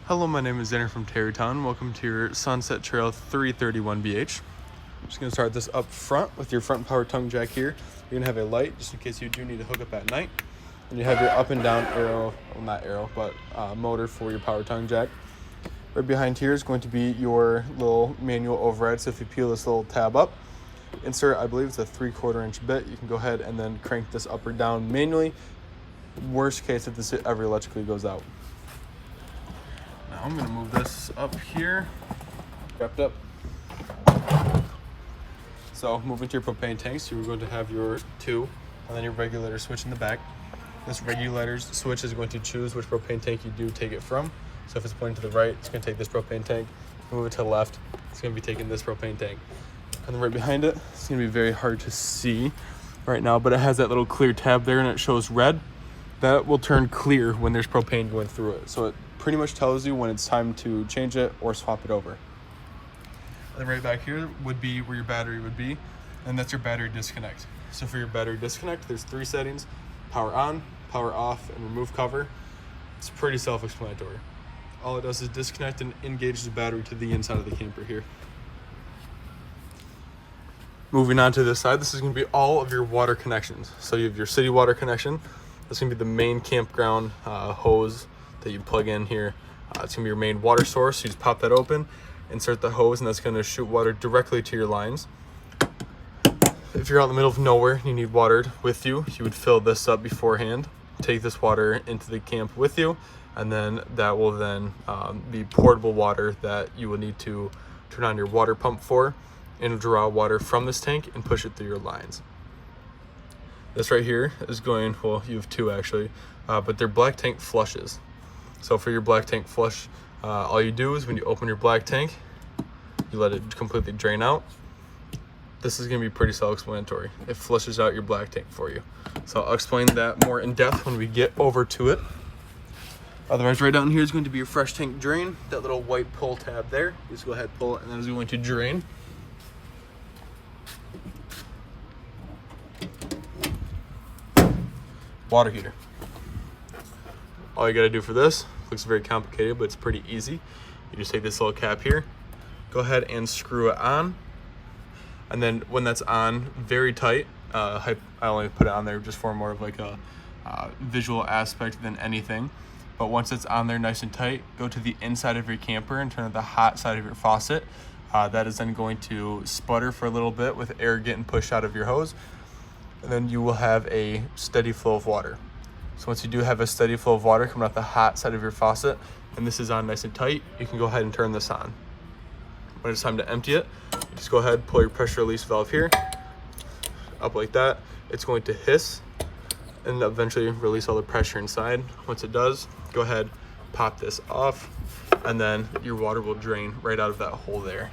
Hello, my name is Xander from Tarrytown. Welcome to your Sunset Trail 331BH. I'm just going to start this up front with your front power tongue jack here. You're going to have a light just in case you do need to hook up at night. And you have your up and down arrow, well not arrow, but motor for your power tongue jack. Right behind here is going to be your little manual override. So if you peel this little tab up, insert, I believe it's a 3/4 inch bit. You can go ahead and then crank this up or down manually. Worst case if this ever electrically goes out. Now I'm going to move this up here, wrapped up. So moving to your propane tanks, you're going to have your 2 and then your regulator switch in the back. This regulator switch is going to choose which propane tank you do take it from. So if it's pointing to the right, it's going to take this propane tank. Move it to the left, it's going to be taking this propane tank. And then right behind it, it's going to be very hard to see right now, but it has that little clear tab there and it shows red. That will turn clear when there's propane going through it. So it pretty much tells you when it's time to change it or swap it over. And then right back here would be where your battery would be, and that's your battery disconnect. So for your battery disconnect, there's 3 settings: power on, power off, and remove cover. It's pretty self-explanatory. All it does is disconnect and engage the battery to the inside of the camper here. Moving on to this side, this is going to be all of your water connections. So you have your city water connection. That's going to be the main campground hose that you plug in here. It's going to be your main water source. You just pop that open, insert the hose, and that's going to shoot water directly to your lines. If you're out in the middle of nowhere and you need water with you, you would fill this up beforehand, take this water into the camp with you, and then that will then be portable water that you will need to turn on your water pump for and draw water from this tank and push it through your lines. This right here is going, well, you have 2 actually, but they're black tank flushes. So for your black tank flush, all you do is when you open your black tank, you let it completely drain out. This is going to be pretty self-explanatory. It flushes out your black tank for you. So I'll explain that more in depth when we get over to it. Otherwise, right down here is going to be your fresh tank drain. That little white pull tab there. Just go ahead, pull it, and then it's going to drain. Water heater. All you got to do for this, looks very complicated, but it's pretty easy. You just take this little cap here, go ahead and screw it on. And then when that's on very tight, I only put it on there just for more of like a visual aspect than anything. But once it's on there nice and tight, go to the inside of your camper and turn on the hot side of your faucet. That is then going to sputter for a little bit with air getting pushed out of your hose. And then you will have a steady flow of water. So once you do have a steady flow of water coming out the hot side of your faucet, and this is on nice and tight, you can go ahead and turn this on. When it's time to empty it, just go ahead, pull your pressure release valve here, up like that. It's going to hiss and eventually release all the pressure inside. Once it does, go ahead, pop this off, and then your water will drain right out of that hole there.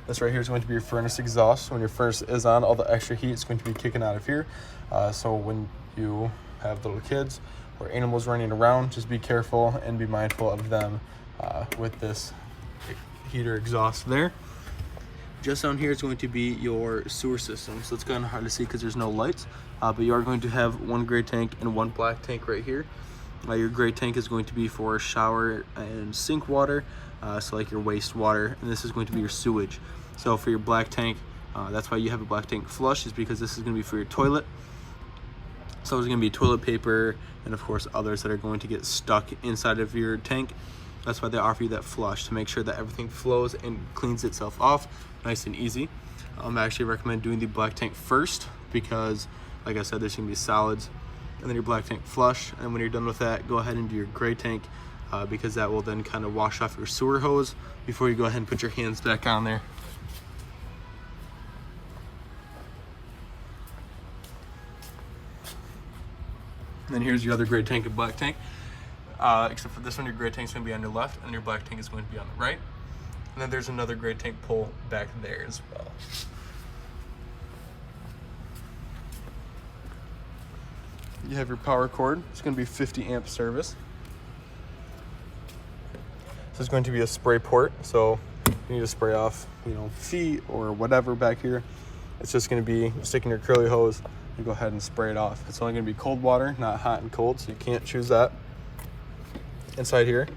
This right here is going to be your furnace exhaust. When your furnace is on, all the extra heat is going to be kicking out of here. So when you have little kids or animals running around, just be careful and be mindful of them with this heater exhaust there. Just down here is going to be your sewer system. So it's kind of hard to see because there's no lights, but you are going to have 1 gray tank and 1 black tank right here. Your gray tank is going to be for shower and sink water, so like your wastewater, and this is going to be your sewage. So for your black tank, that's why you have a black tank flush, is because this is going to be for your toilet. So there's going to be toilet paper and of course others that are going to get stuck inside of your tank. That's why they offer you that flush, to make sure that everything flows and cleans itself off nice and easy. I actually recommend doing the black tank first because, like I said, there's going to be solids, and then your black tank flush. And when you're done with that, go ahead and do your gray tank because that will then kind of wash off your sewer hose before you go ahead and put your hands back on there. And then here's your other gray tank and black tank. Except for this one, your gray tank is going to be on your left and your black tank is going to be on the right. And then there's another gray tank pull back there as well. You have your power cord. It's going to be 50 amp service. This is going to be a spray port, so you need to spray off, you know, feet or whatever back here, it's just going to be sticking your curly hose. You go ahead and spray it off. It's only going to be cold water, not hot and cold, so you can't choose that. Inside here,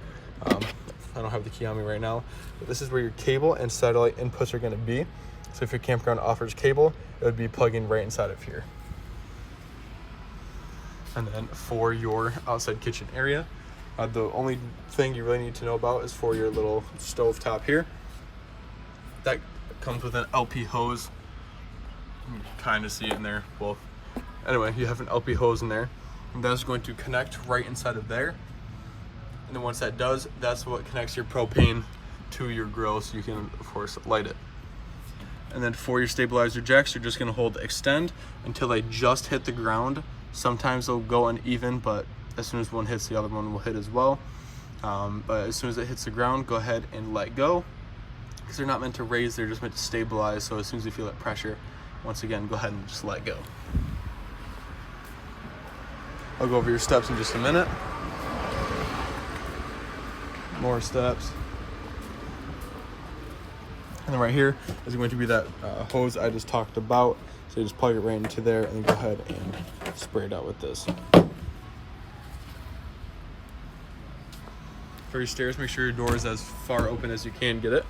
I don't have the key on me right now, but this is where your cable and satellite inputs are going to be. So if your campground offers cable, it would be plugging right inside of here. And then for your outside kitchen area, the only thing you really need to know about is for your little stove top here. That comes with an LP hose. You can kind of see it in there. Well, anyway, you have an LP hose in there, and that's going to connect right inside of there. And then once that does, that's what connects your propane to your grill, so you can, of course, light it. And then for your stabilizer jacks, you're just going to hold extend until they just hit the ground. Sometimes they'll go uneven, but as soon as one hits, the other one will hit as well. But as soon as it hits the ground, go ahead and let go, because they're not meant to raise, they're just meant to stabilize. So as soon as you feel that pressure, once again, go ahead and just let go. I'll go over your steps in just a minute. More steps. And then right here is going to be that hose I just talked about. So you just plug it right into there and then go ahead and spray it out with this. For your stairs, make sure your door is as far open as you can get it.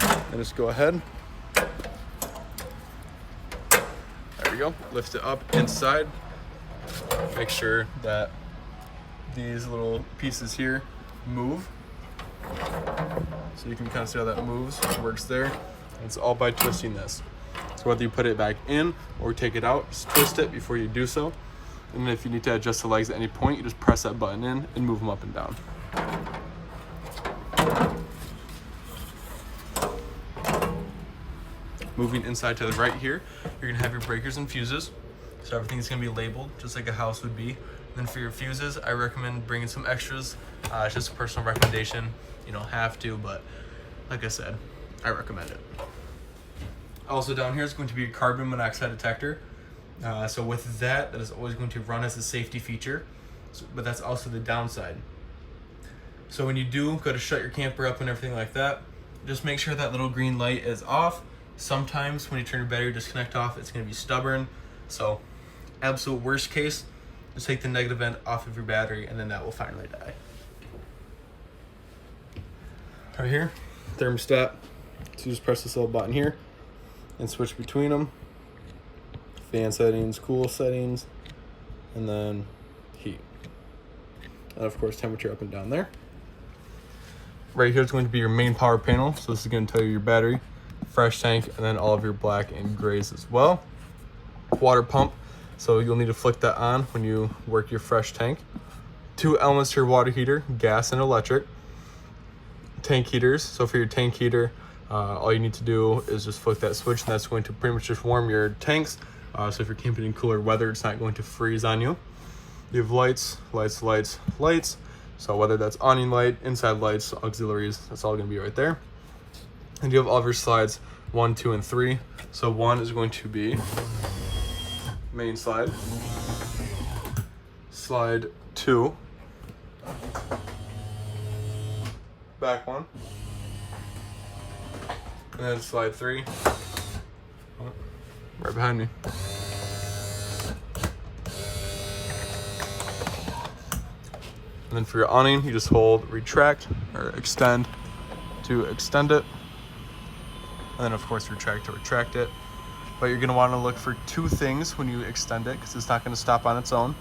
And just go ahead. There we go. Lift it up inside. Make sure that these little pieces here move. So you can kind of see how that moves, it works there. And it's all by twisting this. So whether you put it back in or take it out, just twist it before you do so. And then if you need to adjust the legs at any point, you just press that button in and move them up and down. Moving inside to the right here, you're gonna have your breakers and fuses. So everything's gonna be labeled just like a house would be. And then for your fuses, I recommend bringing some extras. It's just a personal recommendation. You don't have to, but like I said, I recommend it. Also down here is going to be a carbon monoxide detector. So with that is always going to run as a safety feature, but that's also the downside. So when you do go to shut your camper up and everything like that, just make sure that little green light is off. Sometimes when you turn your battery disconnect off, it's going to be stubborn. So absolute worst case, just take the negative end off of your battery and then that will finally die. Right here, thermostat. So you just press this little button here and switch between them. Fan settings, cool settings, and then heat. And of course temperature up and down there. Right here is going to be your main power panel. So this is going to tell you your battery, fresh tank, and then all of your black and grays as well. Water pump. So you'll need to flick that on when you work your fresh tank. 2 elements to your water heater, gas and electric. Tank heaters. So for your tank heater, all you need to do is just flick that switch, and that's going to pretty much just warm your tanks. So if you're camping in cooler weather, it's not going to freeze on you. You have lights, lights, lights, lights. So whether that's awning light, inside lights, auxiliaries, that's all going to be right there. And you have all of your slides, 1, 2, and 3. So 1 is going to be main slide. Slide 2. Back one. And then slide 3. Oh, right behind me. And then for your awning, you just hold retract or extend to extend it. And then of course retract to retract it. But you're gonna wanna look for 2 things when you extend it, because it's not gonna stop on its own.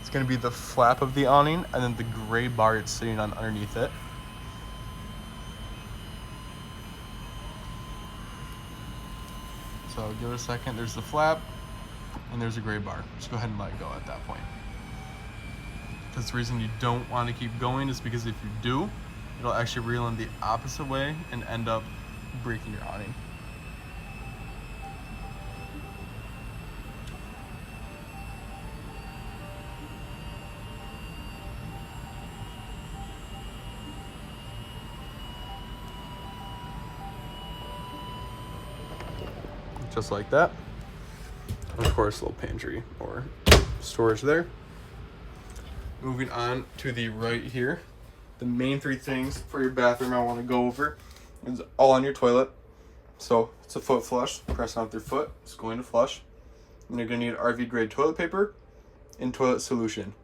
It's gonna be the flap of the awning and then the gray bar it's sitting on underneath it. So give it a second, there's the flap and there's a gray bar. Just go ahead and let it go at that point. Because the reason you don't want to keep going is because if you do, it'll actually reel in the opposite way and end up breaking your awning. Just like that. And of course, a little pantry or storage there. Moving on to the right here, the main 3 things for your bathroom I want to go over is all on your toilet. So it's a foot flush. Press on with your foot. It's going to flush. And you're going to need RV grade toilet paper and toilet solution.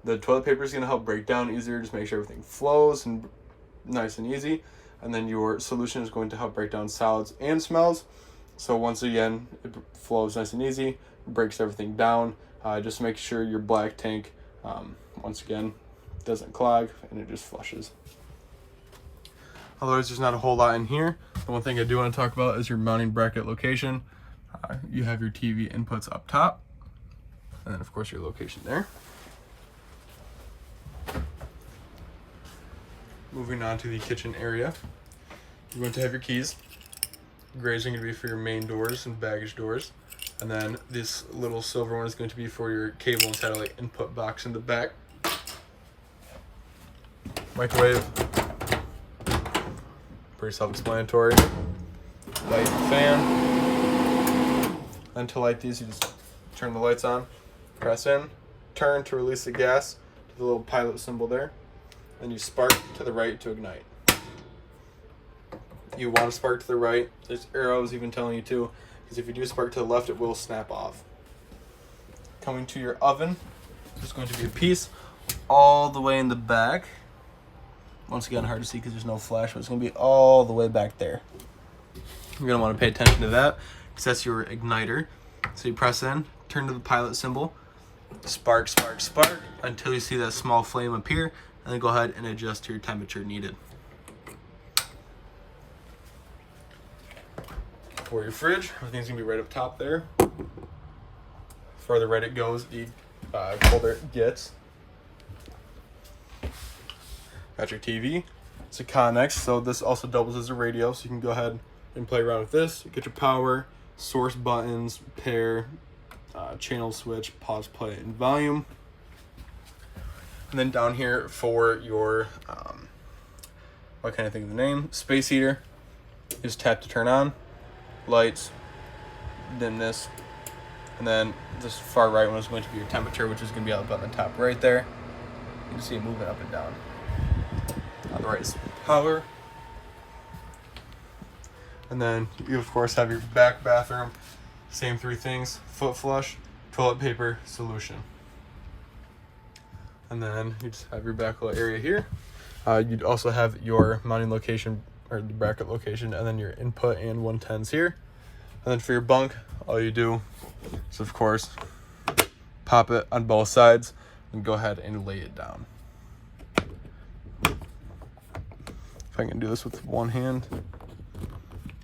The toilet paper is going to help break down easier, just make sure everything flows and nice and easy. And then your solution is going to help break down solids and smells. So once again, it flows nice and easy, breaks everything down. Just make sure your black tank, once again, doesn't clog and it just flushes. Otherwise, there's not a whole lot in here. The one thing I do want to talk about is your mounting bracket location. You have your TV inputs up top, and then of course your location there. Moving on to the kitchen area, you're going to have your keys. Gray is going to be for your main doors and baggage doors, and then this little silver one is going to be for your cable and satellite input box in the back. Microwave, pretty self-explanatory. Light, fan. And to light these, you just turn the lights on, press in, turn to release the gas to the little pilot symbol there. Then you spark to the right to ignite. You want to spark to the right. There's arrows even telling you to, because if you do spark to the left, it will snap off. Coming to your oven, there's going to be a piece all the way in the back. Once again, hard to see because there's no flash, but it's going to be all the way back there. You're going to want to pay attention to that because that's your igniter. So you press in, turn to the pilot symbol, spark, spark, spark until you see that small flame appear, and then go ahead and adjust to your temperature needed. For your fridge, everything's going to be right up top there. Further right it goes, the colder it gets. Got your TV. It's a Connex, so this also doubles as a radio, so you can go ahead and play around with this. You get your power, source buttons, pair, channel switch, pause, play, and volume. And then down here for your, what can I think of the name? Space heater. You just tap to turn on. Lights, dimness, and then this far right one is going to be your temperature, which is going to be up on the top right there. You can see it moving up and down. On the right is power. And then you of course have your back bathroom. Same three things: foot flush, toilet paper, solution. And then you just have your back little area here. You'd also have your mounting location, or the bracket location, and then your input and 110s here. And then for your bunk, all you do is of course pop it on both sides and go ahead and lay it down. If I can do this with one hand.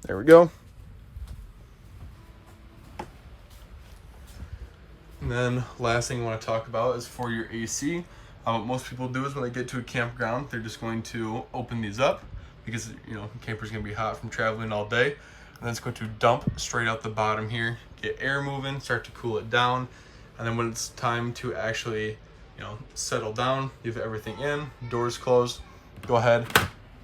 There we go. And then last thing I want to talk about is for your AC. What most people do is when they get to a campground, they're just going to open these up because, you know, the camper's going to be hot from traveling all day. And then it's going to dump straight out the bottom here, get air moving, start to cool it down. And then when it's time to actually, you know, settle down, you have everything in, doors closed, go ahead,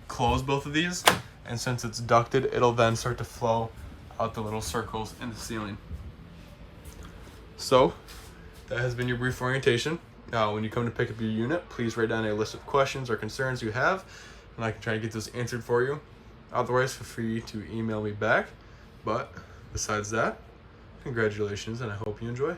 close both of these. And since it's ducted, it'll then start to flow out the little circles in the ceiling. So that has been your brief orientation. Now, when you come to pick up your unit, please write down a list of questions or concerns you have, and I can try to get those answered for you. Otherwise, feel free to email me back. But besides that, congratulations, and I hope you enjoy.